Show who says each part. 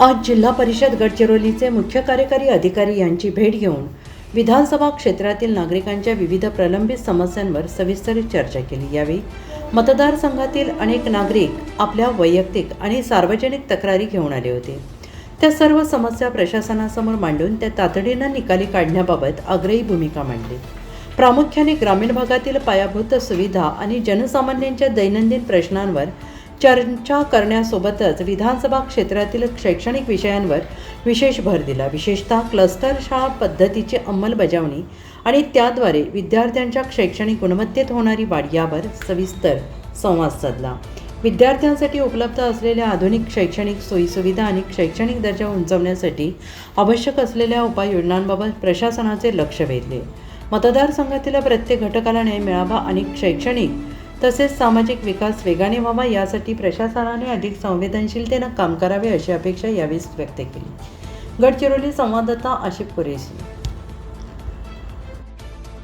Speaker 1: आज जिल्हा परिषद गडचिरोलीचे मुख्य कार्यकारी अधिकारी यांची भेट घेऊन विधानसभा क्षेत्रातील नागरिकांच्या विविध प्रलंबित समस्यांवर सविस्तर चर्चा केली। यावेळी मतदारसंघातील अनेक नागरिक आपल्या वैयक्तिक आणि सार्वजनिक तक्रारी घेऊन आले होते। त्या सर्व समस्या प्रशासनासमोर मांडून त्या तातडीने निकाली काढण्याबाबत आग्रही भूमिका मांडली। प्रामुख्याने ग्रामीण भागातील पायाभूत सुविधा आणि जनसामान्यांच्या दैनंदिन प्रश्नांवर चर्चा करण्यासोबतच विधानसभा क्षेत्रातील शैक्षणिक विषयांवर विशेष भर दिला। विशेषतः क्लस्टर शाळा पद्धतीची अंमलबजावणी आणि त्याद्वारे विद्यार्थ्यांच्या शैक्षणिक गुणवत्तेत होणारी वाढ यावर सविस्तर संवाद साधला। विद्यार्थ्यांसाठी उपलब्ध असलेल्या आधुनिक शैक्षणिक सोयीसुविधा आणि शैक्षणिक दर्जा उंचावण्यासाठी आवश्यक असलेल्या उपाययोजनांबाबत प्रशासनाचे लक्ष वेधले। मतदारसंघातील प्रत्येक घटकाला न्याय मिळावा आणि शैक्षणिक तसेच सामाजिक विकास वेगाने व्हावा यासाठी प्रशासनाने अधिक संवेदनशीलतेने काम करावे अशी अपेक्षा यावेळी व्यक्त केली। गडचिरोली संवाददाता आशिफ कुरेशी।